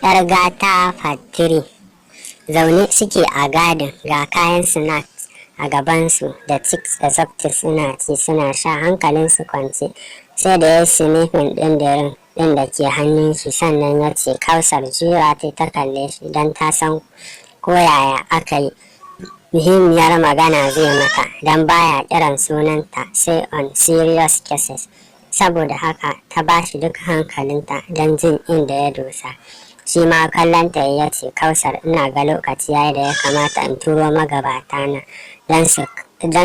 'Yar gata fatiri zaune suke a gadin, ga kayan snacks a gabansu da chicks da softcakes suna ci suna sha hankalinsu kwance. Sai da ya sinifin ɗin dirin ɗin da ke hannun shi sannan ya ce, Kausar jira ta kalle shi don ta san ko yaya aka yi muhimmiyar magana zai mata don baya kiran sunanta sai on serious cases. Saboda haka ta bashi duk hankalinta don jin inda ya dosa. Shi ma kallonta ya ce, Kausar, ina ga lokaci yayi da ya kamata in turo magabata na don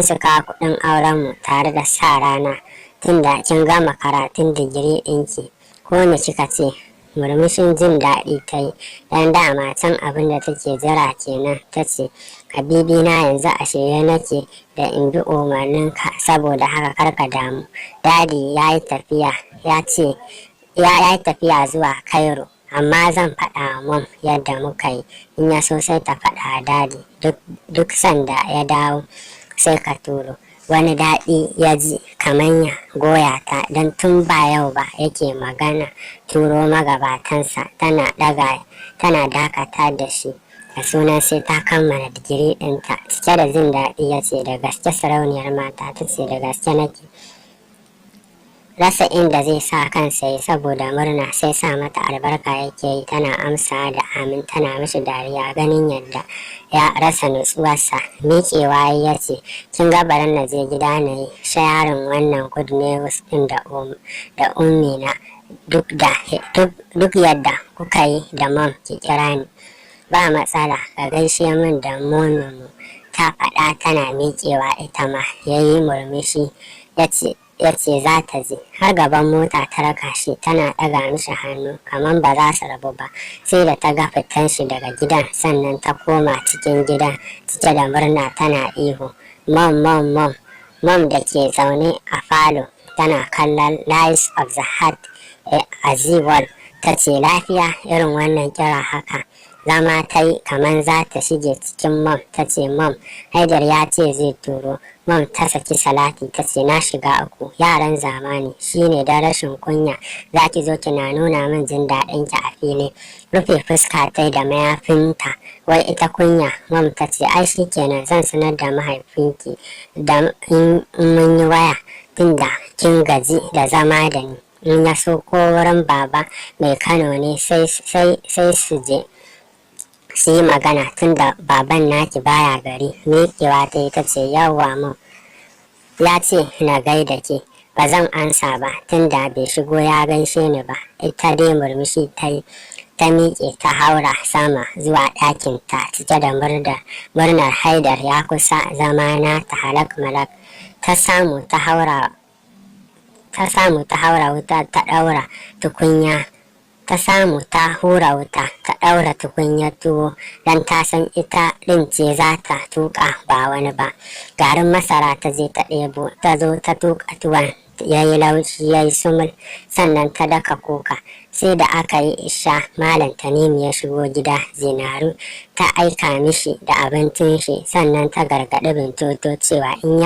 su kawo kuɗin aurenmu tare da sa rana tunda kin gama karatun digiri ɗinki. Ko me kika ce? Murmushin jin daɗi ta yi don dama can abin da take jira kenan. Ta ce, Habibi na yanzu a shirye nake da in bi umarninka, saboda haka karka damu. Dadi ya yi tafiya zuwa Cairo, amma zan faɗa wa mom yadda muka yi, in ya so sai ta faɗa dadi duk sanda ya dawo sai ka turo. Wani daɗi ya ji kamar ya goya ta don tun ba yau ba yake magana turo magabatansa tana dakata da shi da sunan sai ta kammala digiri ɗinta. Cike da jin daɗi ya ce, da gaske sarauniyar mata? Ta ce, da gaske nake. Rasa inda zai sa kansa yi saboda murna sai sa mata albarka yake yi, tana amsa da amin tana mishi dariya ganin yadda ya rasa nutsuwarsa. Miƙewa ya ce, kin ga bari na je gida na yi shayarin wannan good news ɗin da ummi na, duk yadda kuka yi da mom ki kira ni. Ba matsala, ka gaishe min da mominmu, ta faɗa tana miƙewa ita ma. Ya yi murmushi ya ce za ta je. Har gaban mota ta raka shi tana ɗaga mishi hannu kamar ba za su rabu ba. Sai da ta ga fitan shi daga gidan sannan ta koma cikin gidan cike da murna tana ihu, mom mom mom. Mom da ke zaune a falo tana kallon Lies of the Heart a Z-Wall ta ce, lafiya? Irin wannan kira haka. Zama ta yi kamar za ta shige cikin mom. Ta ce, mom, Haidar ya ce zai turo. Mom ta saki salati ta ce, na shiga uku, yaran zamani shine da rashin kunya za ki zo kina nuna min jin daɗin ki a fili. Rufe fuska ta da mayafinta, wai ita kunya. Mom ta ce, ai shi kenan, zan sanar da mahaifinki da in mun yi waya tunda kin gaji da zama da ni. In ya so ko wurin baba mai Kano ne sai su je su yi magana tunda baban naki baya gari. Miƙewa ta yi ta ce, yawwa mom, ya ce na gaida ke. Ba zan ansa ba tunda bai shigo ya gaishe ni ba. Ita dai murmushi ta yi ta miƙe ta haura sama zuwa ɗakin ta cike da murnar Haidar ya kusa zama na ta halak malak. Ta samu ta haura wuta ta ɗaura tukunya. Ta samu ta hura wuta ta ɗaura tukunyar tuwo don ta san ita ɗin ce za ta tuƙa ba wani ba. Garin masara ta je ta ɗebo ta zo ta tuƙa tuwon ya yi laushi ya yi sumul, sannan ta daka kuka. Sai da aka yi isha Malam Tanimu ya shigo gida. Zinaru ta aika mishi da abincin shi sannan ta gargaɗi Bintoto cewa in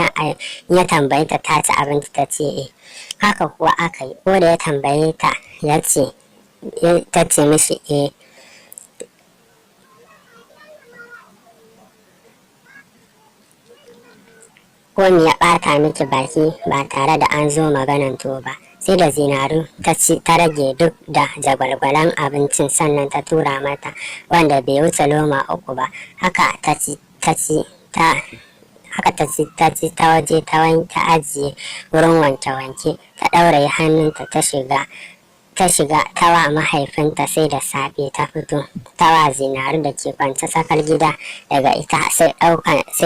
ya tambaye ta ci abinci ta ce eh. Haka kuwa aka yi. Ko da ya tambaye ta ta ce mishi eh. Ko me ya ɓata miki baki ba tare da an zo maganan to ba. Sai da Zinaru ta rage duk da jagwalgwalan abincin sannan ta tura mata wanda bai wuce loma uku ba. Haka ta waje ta ajiye wurin wanke-wanke ta ɗauraye hannunta ta shiga ta wa mahaifinta. Sai da safe ta fito ta wa Zinaru da ke kwance tsakar gida daga ita sai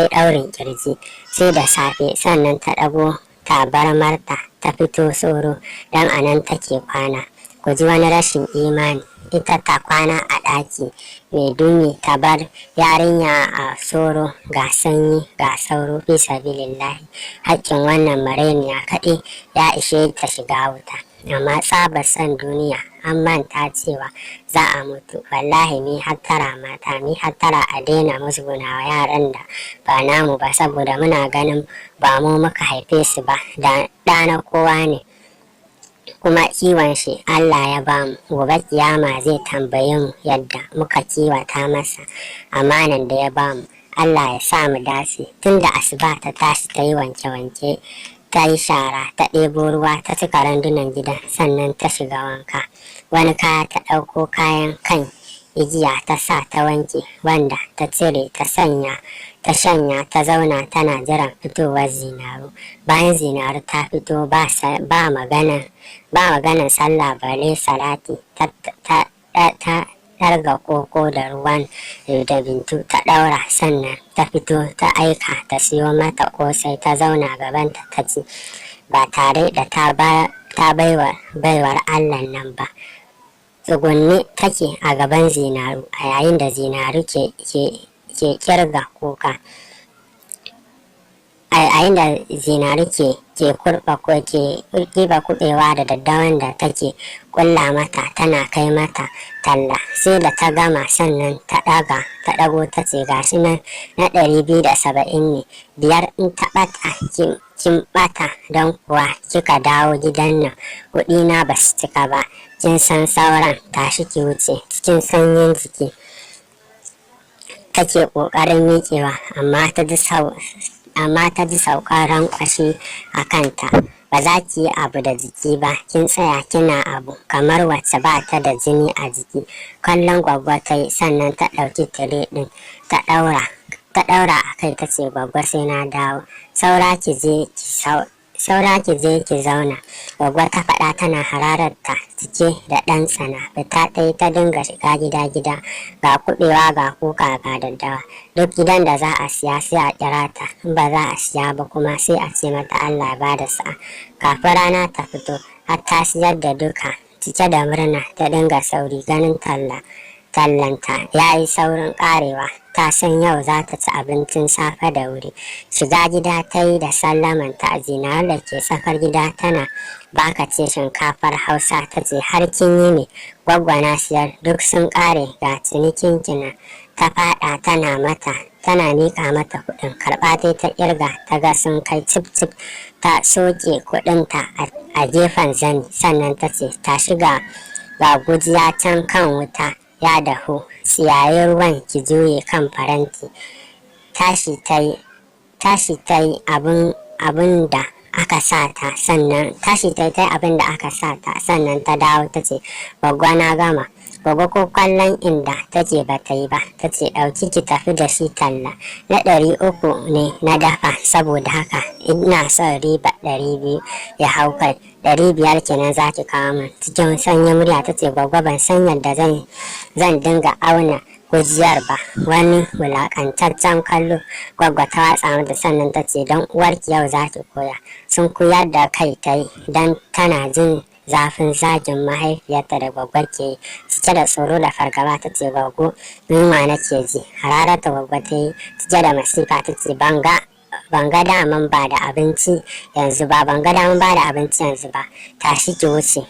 ɗaurin kirji. Sai da safe sannan ta ɗago tabarmarta ta fito soro don anan take kwana. Ku ji wani rashin imani, ita ta kwana a ɗaki mai dumi ta bar yarinya a soro, ga sanyi ga sauro. Fi sabilillahi, hakkin wannan mareniya kaɗai ya ishe ta shiga wuta. Amma tsabar san duniya an manta cewa za a mutu. Wallahi mi hattara mata, mi hattara a daina musgunawa yaran da ba namu ba saboda muna ganin ba mu muka haife su ba, da ɗana kowa ne. kuma kiwon shi Allah ya bamu, gobe kiyama zai tambaye mu yadda muka kiwata masa amanan da ya bamu. Allah ya sa mu dace. Tunda asuba ta tashi ta yi wanke-wanke, ta yi shara, ta ɗebo ruwa, ta cika randunan gidan, sannan ta shiga wanka. Wani kaya ta ɗauko kayan kan igiya ta sa ta wanke, wanda ta cire ta shanya, ta zauna tana jiran fitowar Zinaru. Bayan Zinaru ta fito ba maganan sallah bare salati, ta ɗarga koko da ruwan da Bintu ta ɗaura, sannan ta fito ta aika ta siyo mata kosai ta zauna gabanta ta ci, ba tare da ta baiwar Allah nan ba. Tsugunni take a gaban Zinaru a yayin da Zinaru ke kirga kuka. A yayin da Zinaru ke kiba kuɓewa da daddawan da take kulla mata tana kai mata talla, sai da ta gama sannan ta ɗago ta ce gashi nan na 270 ne, 5 in ta ɓata kin ɓata, don kuwa kika dawo gidan nan kuɗi na ba su cika ba, kin san sauran, tashi ki wuce. Cikin sanyin jiki take ƙoƙarin miƙewa, amma ta ji saukar rankwashi a kanta. Ba za ki yi abu da jiki ba, kin tsaya kina abu kamar wacce ba ta da jini a jiki. Kallon Gwaggo ta yi, sannan ta ɗauki tire ɗin ta ɗaura a kai ta ce Gwaggo sai na dawo, saura ki je ki zauna. Gwaggo ta faɗa tana hararar ta cike da ɗan tsana. Fita ta yi ta dinga shiga gida ga kuɓewa ga kuka ga daddawa. Duk gidan da za a siya sai a kira ta, in ba za a siya ba kuma sai a ce mata Allah ba da sa'a. Kafin rana ta fito har ta siyar da duka. Cike da murna ta dinga sauri ganin tallanta ya yi saurin karewa. Ta san yau za ta ci abincin safe da wuri. Shiga gida ta yi da sallamanta a Zinaru da ke tsakar gida tana baka ce shinkafar Hausa, ta ce har kin yi ne Gwaggo na siyar duk sun kare, ga cinikin kina. Ta fada tana mika mata kuɗin, karɓa ta kirga ta ga sun kai cip ta soke kuɗinta a gefen zani, sannan ta ce ta shiga ga gujiya can kan wuta ya dahu, tsiyaye ruwan ki juye kan faranti. Tashi ta yi abin da aka sa ta, sannan ta dawo ta ce Gwaggo na gama. Gwaggo ko kallon inda take ba ta yi ba, ta ce ɗauki ki tafi da shi talla, na 300 ne na dafa, saboda haka ina son riba 200 ya hau kai, 500 kenan za ki kawo min. Cikin sanyin murya ta ce Gwaggo ban san yadda zan dinga auna gujiyar ba, wani wulakantaccen kallo Gwaggo ta watsa mata, sannan ta ce don uwarki yau za ki koya. Sun koyar da kai ta yi don tana jin zafin zagin mahaifiyarta da Gwaggo ke yi. Cike da tsoro da fargaba ta ce Gwaggo yunwa nake ji. Hararta Gwaggo ta yi cike da masifa ta ce ban ga daman ba da abinci yanzu ba, tashi ki wuce.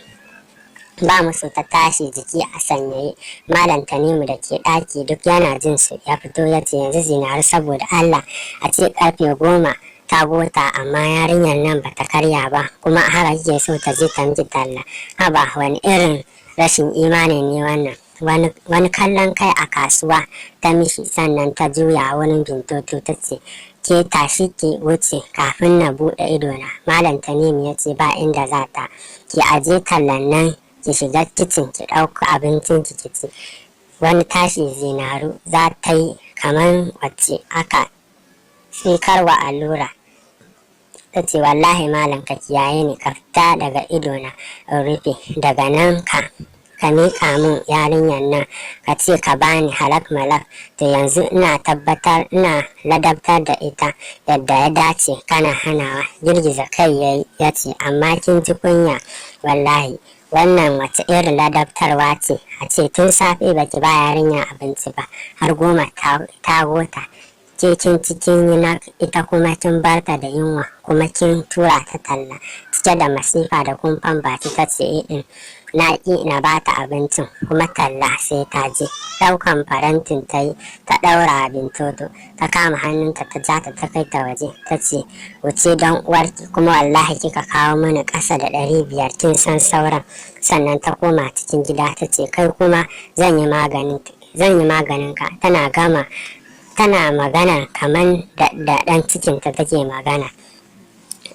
Ba musu ta tashi jiki a sanyaye. Malam Tanimu da ke ɗaki duk yana jin su ya fito ya ce yanzu Zinaru saboda Allah a ce karfe 10 ta gota, amma yarinyar nan bata karya ba, kuma haka kike so ta je ta miki talla. Haba wani irin rashin imani ne wannan. Wani kallon kai a kasuwa ta mishi, sannan ta juya wurin Bintoto ta ce ke tashi ki wuce kafin na buɗe idona. Malam Tanimu ya ce ba inda za ta, ki aje tallan nan ki shiga kicin ki ɗauka abincin ki ci. Wani tashi Zinaru za ta yi kamar wacce aka tsikarwa allura. Ta ce wallahi malam ka kiyaye ni, ka fita daga idona in rufe, daga nan ka miƙa min yarinyar nan ka ce ka bani halak malak, to yanzu ina ladabtar da ita yadda ya dace kana hanawa. Girgiza kai ya ce amma kin ji kunya wallahi, wannan wace irin ladabtarwa ce, a ce tun safe baki ba yarinya abinci ba har 10 ta gota, ke kin cikin ita kuma kin barta da yunwa kuma kin tura ta talla. cike da masifa da kumfan baki ta ce din na ƙi na bata abincin kuma talla sai ta je. Ɗaukan farantin ta yi ta ɗaura abin toto ta kama hannunta ta ja ta kai ta waje ta ce wuce don uwarki kuma wallahi kika kawo mana ƙasa da 500 kin san sauran. Sannan ta koma cikin gida ta ce kai kuma zan yi maganin ka. Tana magana kaman da ɗan cikinta take magana.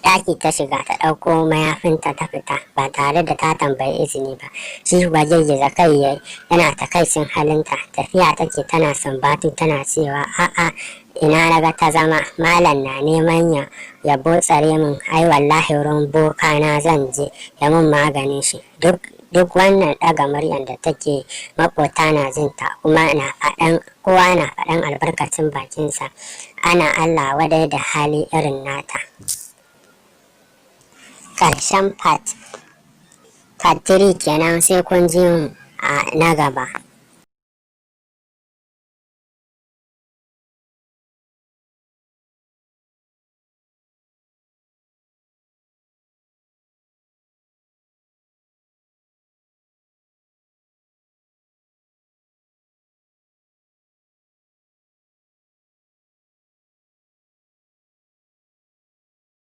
Ɗaki ta shiga ta ɗauko mayafinta ta fita ba tare da ta tambayi izini ba. Shi kuwa girgiza kai yayi yana takaicin halinta. Tafiya take tana sumbatu tana cewa a'a ina naga ta zama malam na neman ya botsare min ai wallahi wurin boka na zan je ya mun maganin shi. Duk wannan ɗaga muryan da take makota na jinta kuma kowa na faɗan albarkacin bakinsa. Ana Allah wadai da hali irin nata. Ƙarshen part 3 kenan sai kun ji mu a na gaba.